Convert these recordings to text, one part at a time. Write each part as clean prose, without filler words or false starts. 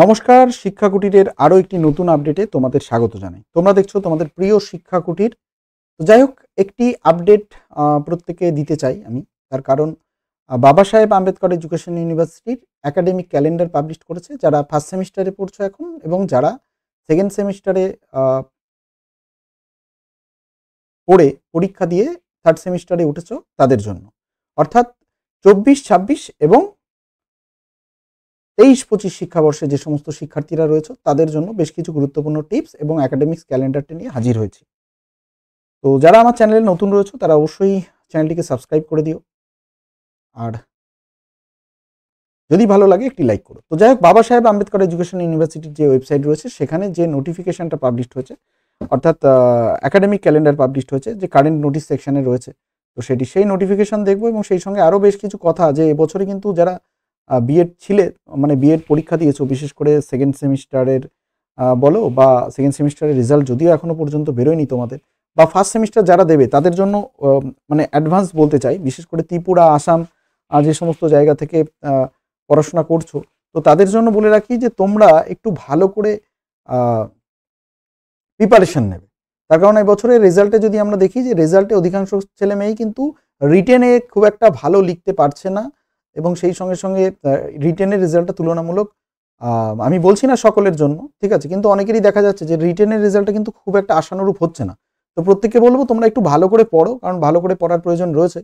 নমস্কার, শিক্ষা কুটিরের আরো একটি নতুন আপডেটে তোমাদের স্বাগত জানাই। তোমরা দেখছো তোমাদের প্রিয় শিক্ষা কুটির। তো যাই হোক, একটি আপডেট প্রত্যেককে দিতে চাই আমি। তার কারণ বাবা সাহেব আম্বেদকর এডুকেশন ইউনিভার্সিটির একাডেমিক ক্যালেন্ডার পাবলিশ করেছে যারা ফার্স্ট সেমিস্টারে পড়ছো এখন এবং যারা সেকেন্ড সেমিস্টারে পড়ে পরীক্ষা দিয়ে থার্ড সেমিস্টারে উঠেছো তাদের জন্য। অর্থাৎ 24-26 এবং 23-25 শিক্ষাবর্ষে যে সমস্ত শিক্ষার্থীরা রয়েছে তাদের জন্য বেশ কিছু গুরুত্বপূর্ণ টিপস এবং একাডেমিক্স ক্যালেন্ডারটি নিয়ে হাজির হয়েছি। তো যারা আমার চ্যানেলে নতুন রয়েছে তারা অবশ্যই চ্যানেলটিকে সাবস্ক্রাইব করে দিও, আর যদি ভালো লাগে একটি লাইক করো। তো যাই হোক, বাবা সাহেব আম্বেদকর এডুকেশন ইউনিভার্সিটির যে ওয়েবসাইট রয়েছে সেখানে যে নোটিফিকেশনটা পাবলিশ হয়েছে, অর্থাৎ একাডেমিক ক্যালেন্ডার পাবলিশ হয়েছে যে কারেন্ট নোটিস সেকশনে রয়েছে, তো সেই নোটিফিকেশন দেখবো এবং সেই সঙ্গে আরও বেশ কিছু কথা যে এবছরে কিন্তু যারা বিএড ছিলে মানে বিএড পরীক্ষা দিয়েছো, বিশেষ করে সেকেন্ড সেমিস্টারের বলো বা সেকেন্ড সেমিস্টারের রেজাল্ট যদিও এখনও পর্যন্ত বেরোয়নি তোমাদের, বা ফার্স্ট সেমিস্টার যারা দেবে তাদের জন্য মানে অ্যাডভান্স বলতে চাই, বিশেষ করে ত্রিপুরা, আসাম যে সমস্ত জায়গা থেকে পড়াশোনা করছো, তো তাদের জন্য বলে রাখি যে তোমরা একটু ভালো করে প্রিপারেশন নেবে। তার কারণ এবছরের রেজাল্টে যদি আমরা দেখি যে রেজাল্টে অধিকাংশ ছেলে মেয়েই কিন্তু রিটেনে খুব একটা ভালো লিখতে পারছে না, এবং সেই সঙ্গে সঙ্গে রিটেনের রেজাল্টটা তুলনামূলক, আমি বলছি না সকলের জন্য, ঠিক আছে, কিন্তু অনেকেরই দেখা যাচ্ছে যে রিটেনের রেজাল্টটা কিন্তু খুব একটা আশানুরূপ হচ্ছে না। তো প্রত্যেককে বলবো তোমরা একটু ভালো করে পড়ো, কারণ ভালো করে পড়ার প্রয়োজন রয়েছে,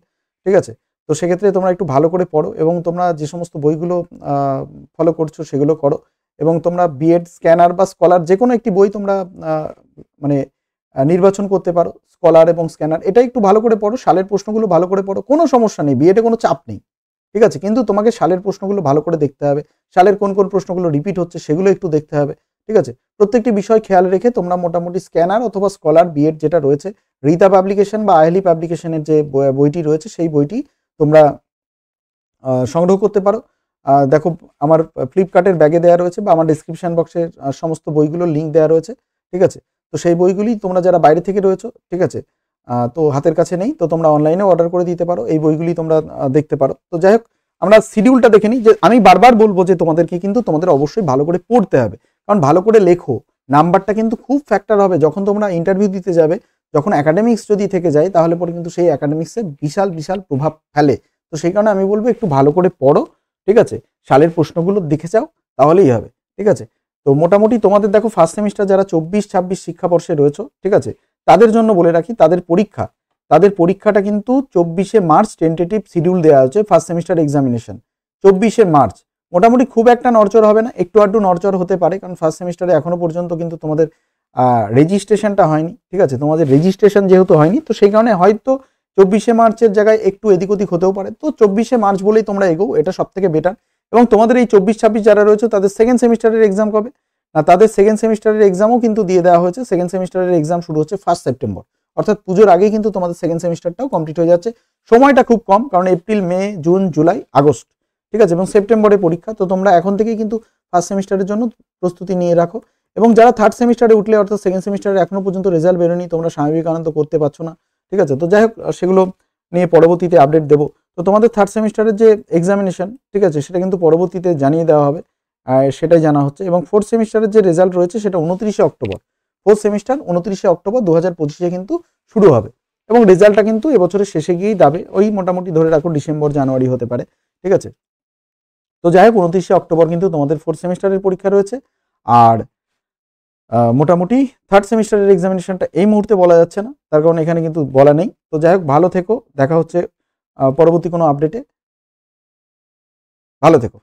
ঠিক আছে। তো সেক্ষেত্রে তোমরা একটু ভালো করে পড়ো এবং তোমরা যে সমস্ত বইগুলো ফলো করছো সেগুলো করো, এবং তোমরা বিএড স্ক্যানার বা স্কলার যে কোনো একটি বই তোমরা মানে নির্বাচন করতে পারো, স্কলার এবং স্ক্যানার, এটা একটু ভালো করে পড়ো, সালের প্রশ্নগুলো ভালো করে পড়ো, কোনো সমস্যা নেই, বিএডে কোনো চাপ নেই, ঠিক আছে, কিন্তু তোমাকে সালের প্রশ্নগুলো ভালো করে দেখতে হবে, সালের কোন কোন প্রশ্নগুলো রিপিট হচ্ছে সেগুলো একটু দেখতে হবে, ঠিক আছে। প্রত্যেকটি বিষয় খেয়াল রেখে তোমরা মোটামুটি স্ক্যানার অথবা স্কলার বিএড যেটা রয়েছে, রীতা পাবলিকেশন বা আহলি পাবলিকেশনের যে বইটি রয়েছে সেই বইটি তোমরা সংগ্রহ করতে পারো। দেখো আমার ফ্লিপকার্টের ব্যাগে দেওয়া রয়েছে বা আমার ডিসক্রিপশন বক্সের সমস্ত বইগুলোর লিঙ্ক দেওয়া রয়েছে, ঠিক আছে। তো সেই বইগুলি তোমরা যারা বাইরে থেকে রয়েছো, ঠিক আছে, তো হাতের কাছে নেই, তো তোমরা অনলাইনে অর্ডার করে দিতে পারো, এই বইগুলি তোমরা দেখতে পারো। তো যাই হোক, আমরা শিডিউলটা দেখে নিই। যে আমি বারবার বলবো যে তোমাদেরকে কিন্তু তোমাদের অবশ্যই ভালো করে পড়তে হবে, কারণ ভালো করে লেখো, নাম্বারটা কিন্তু খুব ফ্যাক্টর হবে যখন তোমরা ইন্টারভিউ দিতে যাবে। যখন একাডেমিক্স যদি থেকে যায় তাহলে পরে কিন্তু সেই একাডেমিক্সে বিশাল বিশাল প্রভাব ফেলে। তো সেই কারণে আমি বলবো একটু ভালো করে পড়ো, ঠিক আছে, সালের প্রশ্নগুলো দেখে যাও, তাহলেই হবে, ঠিক আছে। তো মোটামুটি তোমাদের দেখো ফার্স্ট সেমিস্টার যারা 24-26 শিক্ষাবর্ষে রয়েছে, ঠিক আছে, তাদের জন্য বলে রাখি তাদের পরীক্ষাটা কিন্তু 24শে মার্চ টেন্টেটিভ শিডিউল দেওয়া হচ্ছে ফার্স্ট সেমিস্টার এক্সামিনেশন 24শে মার্চ। মোটামুটি খুব একটা নড়চড় হবে না, একটু আধটু নড়চড় হতে পারে, কারণ ফার্স্ট সেমিস্টারে এখনো পর্যন্ত কিন্তু তোমাদের রেজিস্ট্রেশনটা হয়নি, ঠিক আছে, তোমাদের রেজিস্ট্রেশন যেহেতু হয়নি তো সেই কারণে হয়তো 24শে মার্চের জায়গায় একটু এদিক ওদিক হতেও পারে। তো 24শে মার্চ বলেই তোমরা এগো, এটা সব থেকে বেটার। এবং তোমাদের এই 24-26 যারা রয়েছে তাদের সেকেন্ড সেমিস্টারের এক্সাম কবে না, তাদের সেকেন্ড সেমিস্টারের এক্সামও কিন্তু দিয়ে দেওয়া হয়েছে। সেকেন্ড সেমিস্টারের এক্সাম শুরু হচ্ছে 1 সেপ্টেম্বর, অর্থাৎ পুজোর আগেই কিন্তু তোমাদের সেকেন্ড সেমিস্টারটাও কমপ্লিট হয়ে যাচ্ছে। সময়টা খুব কম, কারণ এপ্রিল, মে, জুন, জুলাই, আগস্ট, ঠিক আছে, এবং সেপ্টেম্বরে পরীক্ষা। তো তোমরা এখন থেকেই কিন্তু ফার্স্ট সেমিস্টারের জন্য প্রস্তুতি নিয়ে রাখো। এবং যারা থার্ড সেমিস্টারে উঠলে, অর্থাৎ সেকেন্ড সেমিস্টারে এখনো পর্যন্ত রেজাল্ট বেরোনি, তোমরা স্বাভাবিক আনন্দ করতে পারছো না, ঠিক আছে, তো যাই হোক সেগুলো নিয়ে পরবর্তীতে আপডেট দেবো। তো তোমাদের থার্ড সেমিস্টারের যে এক্সামিনেশন, ঠিক আছে, সেটা কিন্তু পরবর্তীতে জানিয়ে দেওয়া হবে, সেটাই জানা হচ্ছে। এবং ফোর্থ সেমিস্টারের যে রেজাল্ট রয়েছে সেটা 29শে অক্টোবর, ফোর্থ সেমিস্টার 29শে অক্টোবর 2025 কিন্তু শুরু হবে, এবং রেজাল্টটা কিন্তু এবছরের শেষে গিয়েই যাবে, ওই মোটামুটি ধরে রাখো ডিসেম্বর জানুয়ারি হতে পারে, ঠিক আছে। তো যাই হোক 29শে অক্টোবর কিন্তু তোমাদের ফোর্থ সেমিস্টারের পরীক্ষা রয়েছে। আর মোটামুটি থার্ড সেমিস্টারের এক্সামিনেশনটা এই মুহূর্তে বলা যাচ্ছে না, তার কারণ এখানে কিন্তু বলা নেই। তো যাই হোক, ভালো থেকো, দেখা হচ্ছে পরবর্তী কোনো আপডেটে, ভালো থেকো।